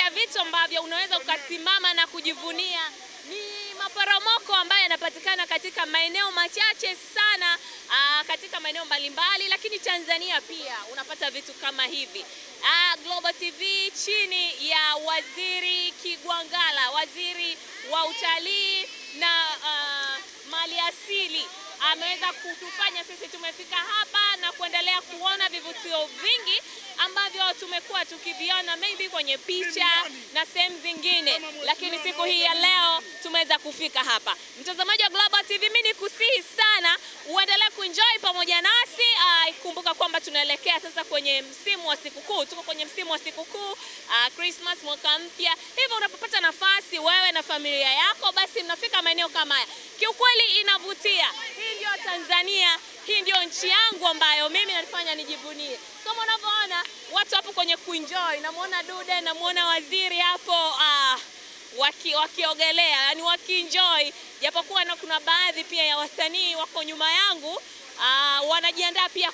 ya vitu ambavyo unaweza ukasimama na kujivunia ni maporomoko ambayo yanapatikana katika maeneo machache sana, katika maeneo mbalimbali, lakini Tanzania pia unapata vitu kama hivi. Global TV chini ya Waziri Kigwangalla, waziri wa utalii na mali asili, ameweza kutufanya sisi tumefika hapa na kuendelea kuona vivutio vingi ambavyo tumekuwa tukiviona maybe kwenye picha na sehemu zingine, lakini siku hii ya leo tumeweza kufika hapa. Mtazamaji wa Global TV, mimi nikusihi sana uendelee kuenjoy pamoja nasi. Kumbuka kwamba tunaelekea sasa kwenye msimu wa sikukuu. Tuko kwenye msimu wa sikukuu, Christmas, mwaka mpya. Hivyo unapopata nafasi wewe na familia yako, basi mnafika maeneo kama haya. Kiukweli inavutia. Hii ndio Tanzania, hii ndio nchi yangu ambayo mimi nalifanya nijivunie. Kama unavyoona watu hapo kwenye kuenjoy, namuona Dude, namuona waziri hapo wakiogelea, yani wakienjoy, japokuwa na kuna baadhi pia ya wasanii wako nyuma yangu wanajiandaa pia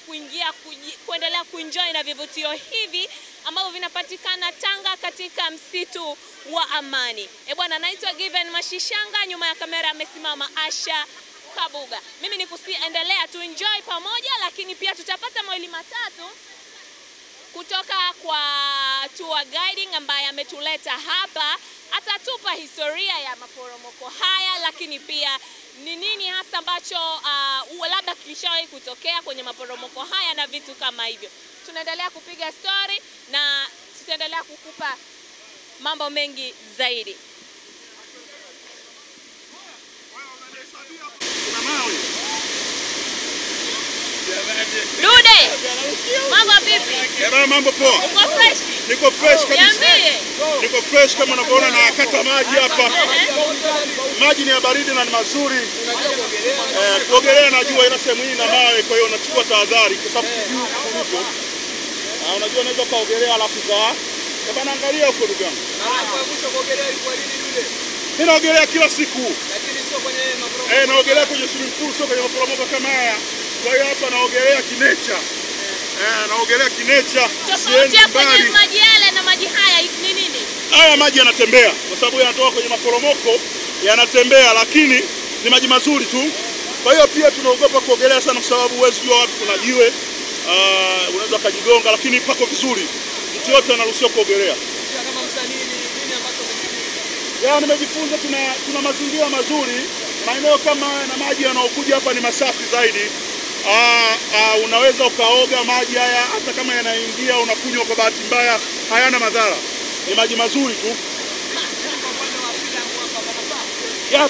kuendelea kuenjoy na vivutio hivi ambavyo vinapatikana Tanga katika msitu wa Amani. Bwana, naitwa Given Mashishanga, nyuma ya kamera amesimama Asha Kabuga. Mimi nikusiendelea tu enjoy pamoja, lakini pia tutapata mawili matatu kutoka kwa tour guiding ambaye ametuleta hapa. Atatupa historia ya maporomoko haya, lakini pia ni nini hasa ambacho labda kishawahi kutokea kwenye maporomoko haya na vitu kama hivyo. Tunaendelea kupiga story na tutaendelea kukupa mambo mengi zaidi. Dude, mambo vipi? Mambo poa. Uko fresh? Niko fresh kabisa. Niko fresh kama unavyoona, na kata maji hapa. Maji ni ya baridi na ni mazuri. Kuogelea najua ina sehemu hii na mawe, kwa hiyo unachukua tahadhari kwa sababu huko. Unajua unaweza kaogelea alafu bana, angalia huko ndugu yangu. Mwisho kuogelea ilikuwa lini Dude? Mimi naogelea kila siku. Lakini sio kwenye maporomoko. Naogelea kwenye swimming pool, sio kwenye maporomoko kama haya. Kwa hiyo hapa naogelea kinecha. Naogelea kinecha. Tofauti ya kwenye maji yale na maji haya ni nini? Haya maji yanatembea kwa sababu yanatoka kwenye maporomoko, yanatembea, lakini ni maji mazuri tu. Kwa hiyo pia tunaogopa kuogelea sana kwa sababu huwezi jua wapi kuna jiwe, unaweza kujigonga, lakini pako vizuri. Mtu yote anaruhusiwa kuogelea. Kama msanii nini ambacho umejifunza? Nimejifunza tuna mazingira mazuri, maeneo kama na maji yanayokuja hapa ni masafi zaidi. Unaweza ukaoga maji haya, hata kama yanaingia unakunywa kwa bahati mbaya, hayana madhara. Ni maji mazuri tu.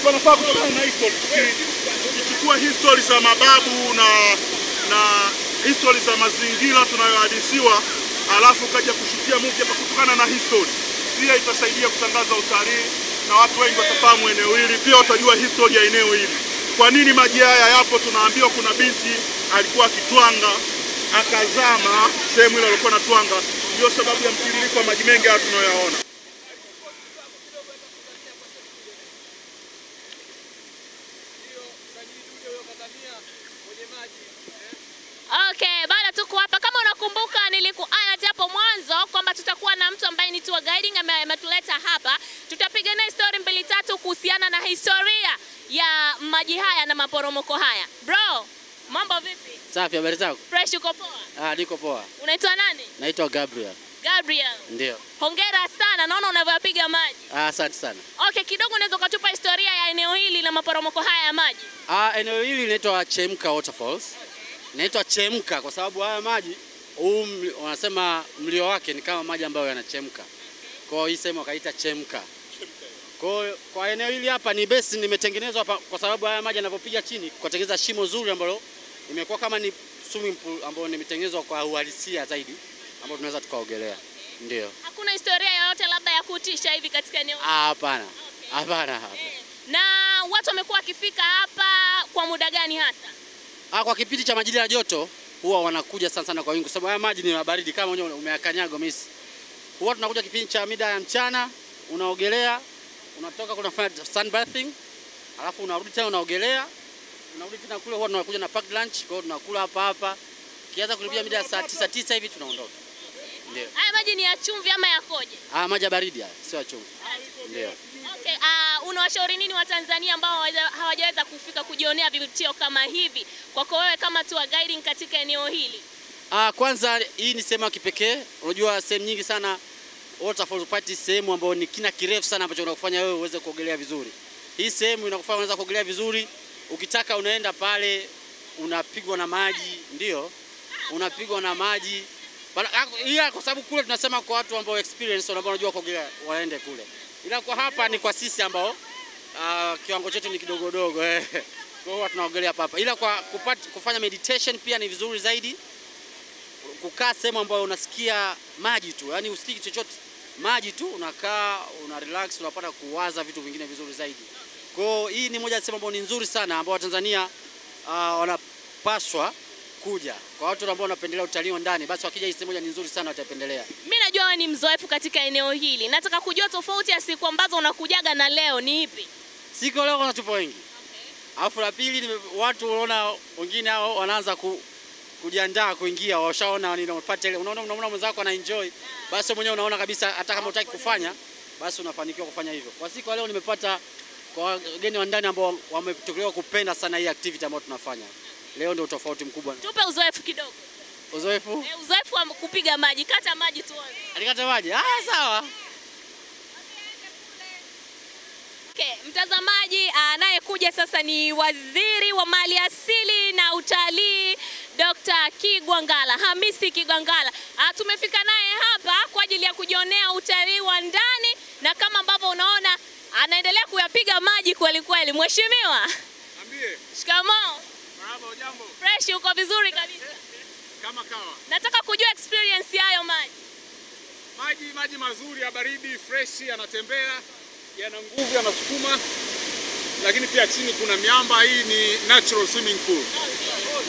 Panafaa kutokana na history. Tukichukua history za mababu na history za mazingira tunayohadisiwa, alafu kaja kushutia movie hapa kutokana na history. Pia itasaidia kutangaza utalii na watu wengi watafahamu eneo hili, pia watajua history ya eneo hili. Kwa nini maji haya yapo? Tunaambiwa kuna binti alikuwa akitwanga akazama sehemu ile alikuwa anatwanga, ndio sababu ya mtiririko wa maji mengi haya tunayoyaona. Okay, bado tuko hapa. Kama unakumbuka nilikuaya hapo mwanzo kwamba tutakuwa na mtu ambaye ni tour guiding ametuleta hapa. Tutapiga na story mbili tatu kuhusiana na historia ya maji haya na maporomoko haya. Bro, mambo vipi? Safi, habari zako? Fresh, uko poa? Niko poa. Unaitwa nani? Naitwa Gabriel. Gabriel. Ndio. Hongera sana, naona unavyopiga maji. Asante sana. Okay, kidogo unaweza kutupa historia ya eneo hili na maporomoko haya ya maji? Eneo hili linaitwa Chemka Waterfalls. Inaitwa Chemka kwa sababu haya maji wanasema mlio wake ni kama maji ambayo yanachemka. Kwa hiyo hii sehemu wakaita Chemka. Kwa eneo hili hapa ni base nimetengenezwa hapa kwa sababu haya maji yanapopiga chini kutengeneza shimo zuri ambalo imekuwa kama ni swimming pool ambayo nimetengenezwa kwa uhalisia zaidi ambapo tunaweza tukaogelea. Ndio. Hakuna historia yoyote labda ya kutisha hivi katika eneo hili? Hapana. Hapana. Na watu wamekuwa wakifika hapa kwa muda gani hasa? Kwa kipindi cha majira ya joto huwa wanakuja sana kwa wingi kwa sababu haya maji ni baridi kama umeyakanyaga misi. Huwa tunakuja kipindi cha mida ya mchana, unaogelea, unatoka kunafanya sunbathing, alafu unarudi tena unaogelea, unarudi tena kule, huwa tunakuja na packed lunch, kwa hiyo tunakula hapa. Kianza kulipia mida ya saa 9 hivi tunaondoka. Ndio. Haya maji ni ya chumvi ama yakoje? Maji ya baridi haya, sio ya chumvi. Ndio. Okay, unawashauri nini wa Tanzania ambao hawajaweza kufika kujionea vivutio kama hivi? Kwako wewe kama tour guiding katika eneo hili. Kwanza hii ni sehemu ya kipekee. Unajua sehemu nyingi sana waterfalls party sehemu ambayo ni kina kirefu sana ambacho unakufanya wewe uweze kuogelea vizuri. Hii sehemu inakufanya unaweza kuogelea vizuri. Ukitaka unaenda pale unapigwa na maji, ndio. Unapigwa na maji. Ila kwa sababu kule tunasema kwa watu ambao experience ambao wanajua kuogelea waende kule. Ila kwa hapa ni kwa sisi ambao kiwango chetu ni kidogodogo. Kwa hiyo tunaogelea hapa. Ila kwa kufanya meditation pia ni vizuri zaidi. Kukaa sehemu ambayo unasikia maji tu, yani usikiki chochote, maji tu, unakaa, una relax, unapata kuwaza vitu vingine vizuri zaidi. Kwa hiyo hii ni moja ya sehemu ambayo ni nzuri sana ambao Watanzania wanapaswa kuja. Kwa watu ambao wanapendelea utalii wa ndani, basi wakija hii sehemu moja ni nzuri sana watapendelea. Mimi najua wewe ni mzoefu katika eneo hili. Nataka kujua tofauti ya siku ambazo unakujaga na leo ni ipi? Siku leo kuna tupo wengi. Alafu la pili watu unaona wengine hao wanaanza kujiandaa kuingia, washaona nini unapata ile, unaona mwenzako ana enjoy, basi mwenyewe unaona kabisa hata kama hutaki kufanya basi unafanikiwa kufanya hivyo. Kwa siku leo nimepata kwa wageni wa ndani ambao wametokea kupenda sana hii activity ambayo tunafanya. Leo ndio tofauti mkubwa. Tupe uzoefu kidogo. Uzoefu? Uzoefu wa kupiga maji, kata maji tuone. Alikata maji. Sawa. Okay, mtazamaji, anayekuja sasa ni Waziri wa Mali Asili na Utalii Dr. Kigwangalla, Hamisi Kigwangalla. Tumefika naye hapa kwa ajili ya kujionea utalii wa ndani na kama ambavyo unaona anaendelea kuyapiga maji kweli kweli. Mheshimiwa. Niambie. Shikamoo. Marhaba, hujambo? Fresh, uko vizuri kabisa. Kama kawa. Nataka kujua experience yayo maji. Maji mazuri ya baridi, fresh, yanatembea, yana nguvu, yanasukuma. Lakini pia chini kuna miamba. Hii ni natural swimming pool.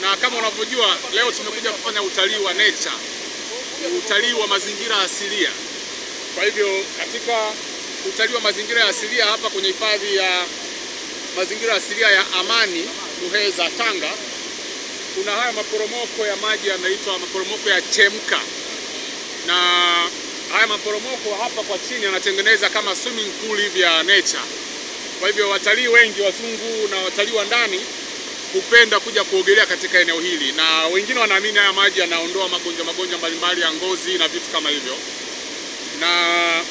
Na kama unavyojua leo tumekuja kufanya utalii wa nature, utalii wa mazingira asilia. Kwa hivyo katika utalii wa mazingira asilia hapa kwenye hifadhi ya mazingira asilia ya Amani Muheza Tanga, kuna haya maporomoko ya maji yanaitwa maporomoko ya Chemka, na haya maporomoko hapa kwa chini yanatengeneza kama swimming pool hivi ya nature. Kwa hivyo watalii wengi wazungu na watalii wa ndani hupenda kuja kuogelea katika eneo hili, na wengine wanaamini haya maji yanaondoa magonjwa mbalimbali ya ngozi na vitu kama hivyo. Na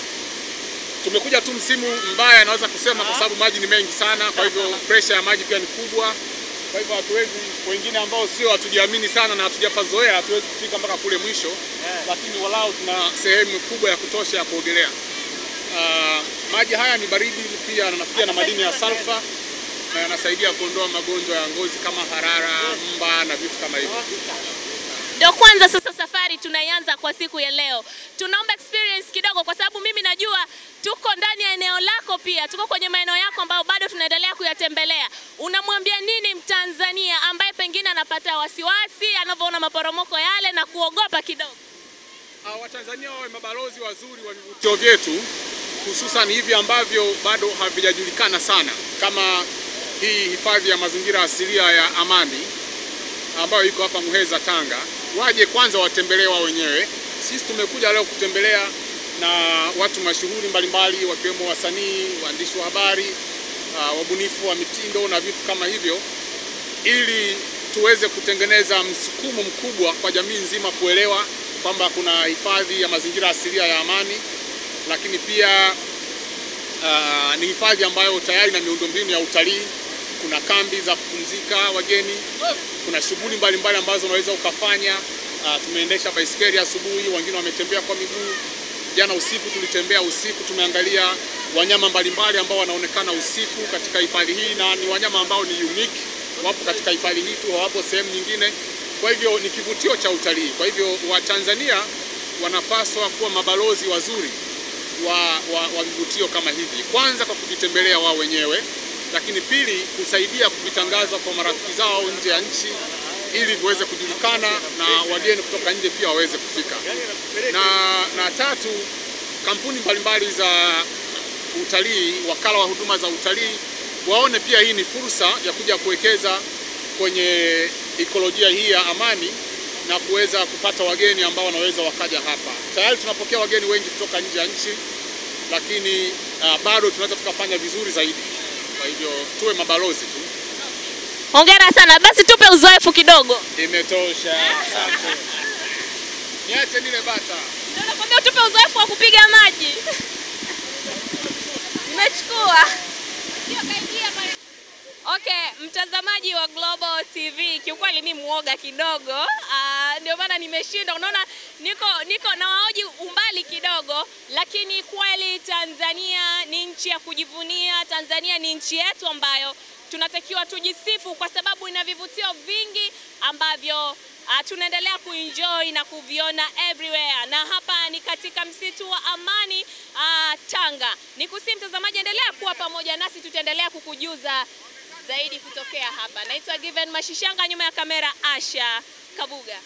tumekuja tu msimu mbaya naweza kusema, kwa sababu maji ni mengi sana, kwa hivyo pressure ya maji pia ni kubwa. Kwa hivyo hatuwezi, wengine ambao sio hatujiamini sana na hatujapazoea, hatuwezi kufika mpaka kule mwisho, lakini walau tuna sehemu kubwa ya kutosha ya kuogelea. Maji haya ni baridi pia, yanafikia na madini ya sulfa na yanasaidia kuondoa magonjwa ya ngozi kama harara, mba na vitu kama hivyo. Ndio kwanza sasa safari tunaianza kwa siku ya leo. Tunaomba experience kidogo, kwa sababu mimi najua tuko ndani ya eneo lako, pia tuko kwenye maeneo yako ambayo bado tunaendelea kuyatembelea. Unamwambia nini Mtanzania ambaye pengine anapata wasiwasi anavyoona maporomoko yale na kuogopa kidogo? Watanzania wawe mabalozi wazuri wa vivutio vyetu, hususan hivi ambavyo bado havijajulikana sana, kama hii hifadhi ya mazingira asilia ya Amani ambayo iko hapa Muheza Tanga. Waje kwanza watembelee wao wenyewe. Sisi tumekuja leo kutembelea na watu mashuhuri mbalimbali, wakiwemo wasanii, waandishi wa habari, wabunifu wa mitindo na vitu kama hivyo, ili tuweze kutengeneza msukumo mkubwa kwa jamii nzima kuelewa kwamba kuna hifadhi ya mazingira asilia ya Amani, lakini pia ni hifadhi ambayo tayari na miundombinu ya utalii. Kuna kambi za kupumzika wageni, kuna shughuli mbalimbali ambazo unaweza ukafanya. Tumeendesha baisikeli asubuhi, wengine wametembea kwa miguu. Jana usiku tulitembea usiku, tumeangalia wanyama mbalimbali ambao wanaonekana usiku katika hifadhi hii, na ni wanyama ambao ni unique, wapo katika hifadhi hii tu, hawapo sehemu nyingine. Kwa hivyo ni kivutio cha utalii. Kwa hivyo Watanzania wanapaswa kuwa mabalozi wazuri wa vivutio kama hivi, kwanza kwa kuvitembelea wao wenyewe, lakini pili kusaidia kuvitangaza kwa marafiki zao nje ya nchi ili viweze kujulikana na wageni kutoka nje pia waweze kufika. Na tatu, kampuni mbalimbali za utalii, wakala wa huduma za utalii, waone pia hii ni fursa ya kuja kuwekeza kwenye ekolojia hii ya Amani na kuweza kupata wageni ambao wanaweza wakaja hapa. Tayari tunapokea wageni wengi kutoka nje ya nchi, lakini bado tunaweza tukafanya vizuri zaidi. Kwa hivyo tuwe mabalozi tu. Hongera sana. Basi tupe uzoefu kidogo. Imetosha. Asante. Niache nile bata. Ndio nakwambia tupe uzoefu wa kupiga maji. Nimechukua. Okay, mtazamaji wa Global TV, kiukweli mimi muoga kidogo. Ndio maana nimeshinda. Unaona niko na waoji umbali kidogo, lakini kweli Tanzania ni nchi ya kujivunia. Tanzania ni nchi yetu ambayo tunatakiwa tujisifu kwa sababu ina vivutio vingi ambavyo tunaendelea kuenjoy na kuviona everywhere. Na hapa ni katika msitu wa Amani Tanga. Nikusihi mtazamaji, endelea kuwa pamoja nasi, tutaendelea kukujuza zaidi kutokea hapa. Naitwa Given Mashishanga, nyuma ya kamera Asha Kabuga.